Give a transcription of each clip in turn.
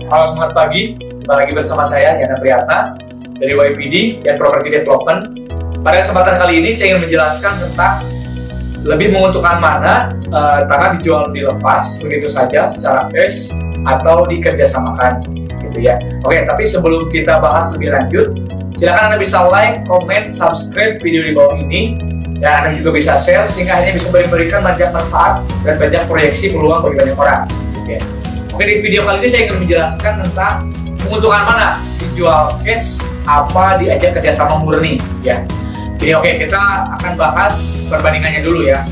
Halo, selamat pagi. Kembali lagi bersama saya, Yana Priyatna dari YPD dan Property Development. Pada kesempatan kali ini saya ingin menjelaskan tentang lebih menguntungkan mana tanah dijual dilepas begitu saja secara cash atau dikerjasamakan, gitu ya. Oke, tapi sebelum kita bahas lebih lanjut, silakan Anda bisa like, comment, subscribe video di bawah ini, dan Anda juga bisa share sehingga akhirnya bisa memberikan banyak manfaat dan banyak proyeksi peluang bagi banyak orang. Oke. Oke, di video kali ini saya ingin menjelaskan tentang menguntungkan mana dijual cash apa diajak kerjasama murni, ya. Jadi oke, kita akan bahas perbandingannya dulu ya.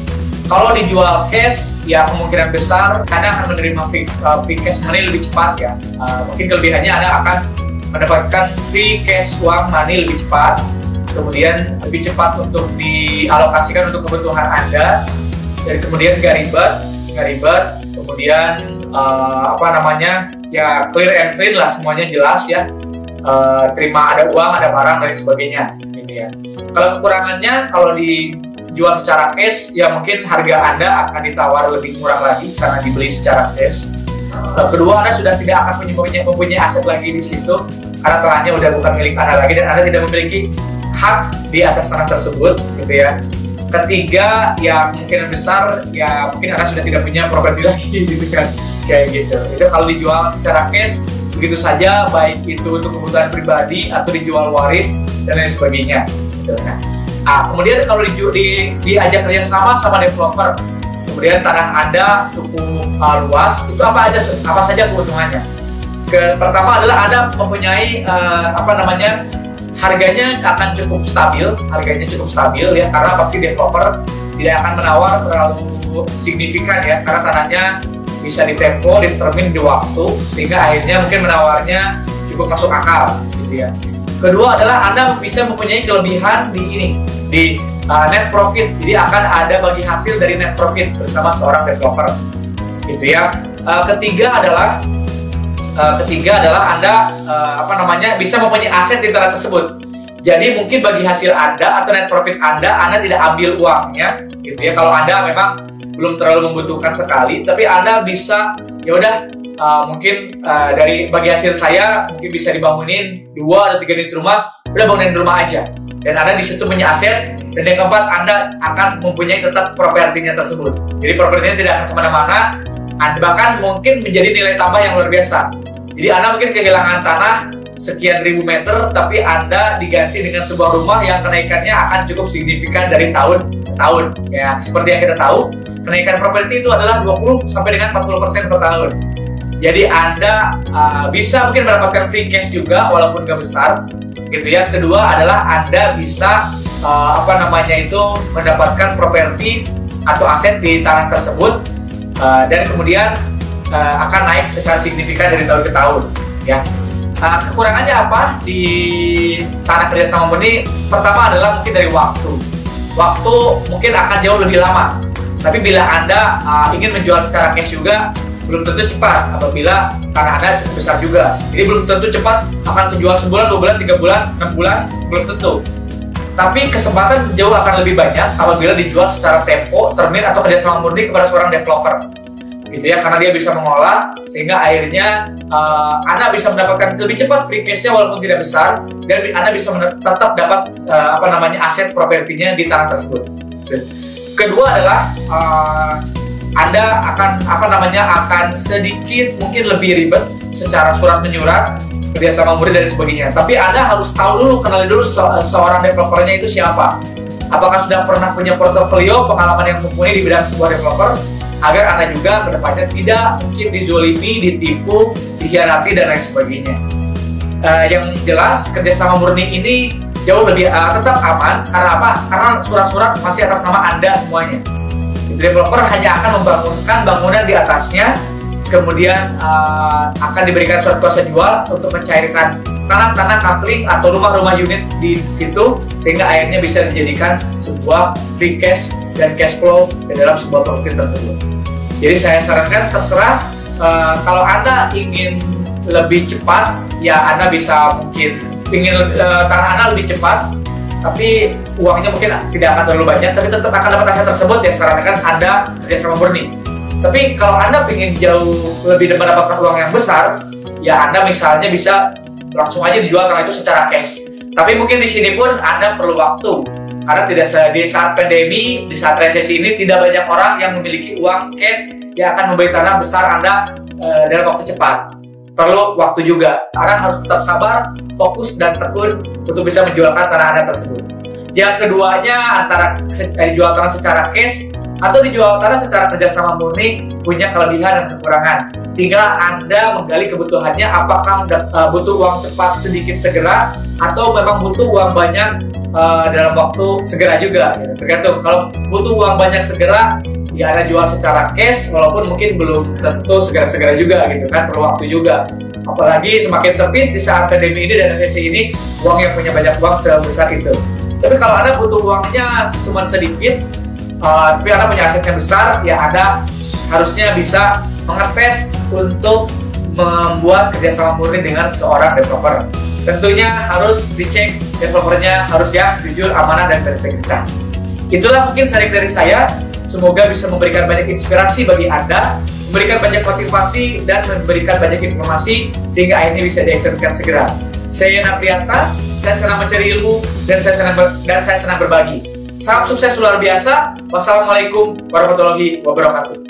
Kalau dijual cash, ya kemungkinan besar Anda akan menerima fee cash money lebih cepat ya. Mungkin kelebihannya Anda akan mendapatkan free cash uang money lebih cepat, kemudian lebih cepat untuk dialokasikan untuk kebutuhan Anda, dan kemudian nggak ribet, kemudian ya clear and clean lah, semuanya jelas ya. Terima ada uang, ada barang dan sebagainya, gitu ya. Kalau kekurangannya, kalau dijual secara cash, ya mungkin harga Anda akan ditawar lebih murah lagi karena dibeli secara cash. Kedua, Anda sudah tidak akan mempunyai aset lagi di situ karena tanahnya udah bukan milik Anda lagi dan Anda tidak memiliki hak di atas tanah tersebut, gitu ya. Ketiga, ya kemungkinan besar ya mungkin Anda sudah tidak punya properti lagi, gitu kan, kayak gitu. Itu kalau dijual secara cash begitu saja, baik itu untuk kebutuhan pribadi atau dijual waris dan lain sebagainya, gitu. Nah, kemudian kalau diajak kerjasama sama developer, kemudian tanah Anda cukup luas, itu apa saja keuntungannya? Pertama adalah Anda mempunyai harganya akan cukup stabil ya, karena pasti developer tidak akan menawar terlalu signifikan ya, karena tanahnya bisa ditempo, ditermin di waktu, sehingga akhirnya mungkin menawarnya cukup masuk akal, gitu ya. Kedua adalah Anda bisa mempunyai kelebihan di net profit, jadi akan ada bagi hasil dari net profit bersama seorang developer, gitu ya. Ketiga adalah Anda bisa mempunyai aset di tanah tersebut. Jadi mungkin bagi hasil Anda atau net profit Anda tidak ambil uangnya, gitu ya. Kalau Anda memang belum terlalu membutuhkan sekali, tapi Anda bisa ya udah dari bagi hasil saya mungkin bisa dibangunin 2 atau 3 unit rumah, udah bangunin rumah aja. Dan Anda di situ punya aset, dan yang keempat Anda akan mempunyai tetap propertinya tersebut. Jadi propertinya tidak akan kemana-mana, bahkan mungkin menjadi nilai tambah yang luar biasa. Jadi Anda mungkin kehilangan tanah sekian ribu meter, tapi Anda diganti dengan sebuah rumah yang kenaikannya akan cukup signifikan dari tahun ke tahun. Ya, seperti yang kita tahu, kenaikan properti itu adalah 20 sampai dengan 40% per tahun. Jadi Anda bisa mungkin mendapatkan free cash juga walaupun nggak besar, gitu ya. Kedua adalah Anda bisa mendapatkan properti atau aset di tanah tersebut, dan kemudian akan naik secara signifikan dari tahun ke tahun, ya. Kekurangannya apa di tanah kerjasama murni? Pertama adalah mungkin dari waktu mungkin akan jauh lebih lama. Tapi bila Anda ingin menjual secara cash juga, belum tentu cepat apabila tanah Anda cukup besar juga. Jadi belum tentu cepat akan terjual sebulan, 2 bulan, 3 bulan, 6 bulan, belum tentu. Tapi kesempatan jauh akan lebih banyak apabila dijual secara tempo, termin, atau kerjasama murni kepada seorang developer, gitu ya, karena dia bisa mengolah sehingga akhirnya Anda bisa mendapatkan lebih cepat free cash-nya walaupun tidak besar, dan Anda bisa tetap dapat aset propertinya di tanah tersebut. Kedua adalah Anda akan sedikit mungkin lebih ribet secara surat menyurat, kerjasama murni dan sebagainya. Tapi Anda harus tahu dulu, kenali dulu seorang developernya itu siapa. Apakah sudah pernah punya portofolio pengalaman yang mumpuni di bidang sebuah developer, agar Anda juga kedepannya tidak mungkin dizolimi, ditipu, dikhianati dan lain sebagainya. Yang jelas kerjasama murni ini jauh lebih tetap aman. Karena apa? Karena surat-surat masih atas nama Anda semuanya. Developer hanya akan membangunkan bangunan di atasnya, kemudian akan diberikan surat kuasa jual untuk mencairkan tanah-tanah kafling atau rumah-rumah unit di situ, sehingga akhirnya bisa dijadikan sebuah free cash dan cash flow di dalam sebuah properti tersebut. Jadi saya sarankan terserah, kalau Anda ingin lebih cepat, ya Anda bisa mungkin ingin tanah Anda lebih cepat, tapi uangnya mungkin tidak akan terlalu banyak, tapi tetap akan dapat aset tersebut, ya sarankan Anda kerjasama murni. Tapi kalau Anda ingin jauh lebih mendapatkan uang yang besar, ya Anda misalnya bisa langsung aja dijual karena itu secara cash. Tapi mungkin di sini pun Anda perlu waktu, karena di saat pandemi, di saat resesi ini tidak banyak orang yang memiliki uang cash yang akan membeli tanah besar Anda dalam waktu cepat. Perlu waktu juga. Anda harus tetap sabar, fokus dan tekun untuk bisa menjualkan tanah Anda tersebut. Yang keduanya antara dijual tanah secara cash atau dijual tanah secara kerjasama murni punya kelebihan dan kekurangan. Tinggal Anda menggali kebutuhannya, apakah butuh uang cepat sedikit segera atau memang butuh uang banyak dalam waktu segera juga. Tergantung. Kalau butuh uang banyak segera, ya Anda jual secara cash, walaupun mungkin belum tentu segera-segera juga gitu kan, perlu waktu juga. Apalagi semakin sempit di saat pandemi ini dan resesi ini, uang yang punya banyak uang sebesar itu. Tapi kalau Anda butuh uangnya cuma sedikit, tapi Anda punya asetnya besar, ya Anda harusnya bisa mengetes untuk membuat kerjasama murni dengan seorang developer. Tentunya harus dicek developernya harus yang jujur, amanah, dan berintegritas. Itulah mungkin sharing dari saya. Semoga bisa memberikan banyak inspirasi bagi Anda, memberikan banyak motivasi, dan memberikan banyak informasi sehingga akhirnya bisa dieksekusikan segera. Saya Yana Priyata, saya senang mencari ilmu dan saya senang berbagi. Salam sukses luar biasa. Wassalamualaikum warahmatullahi wabarakatuh.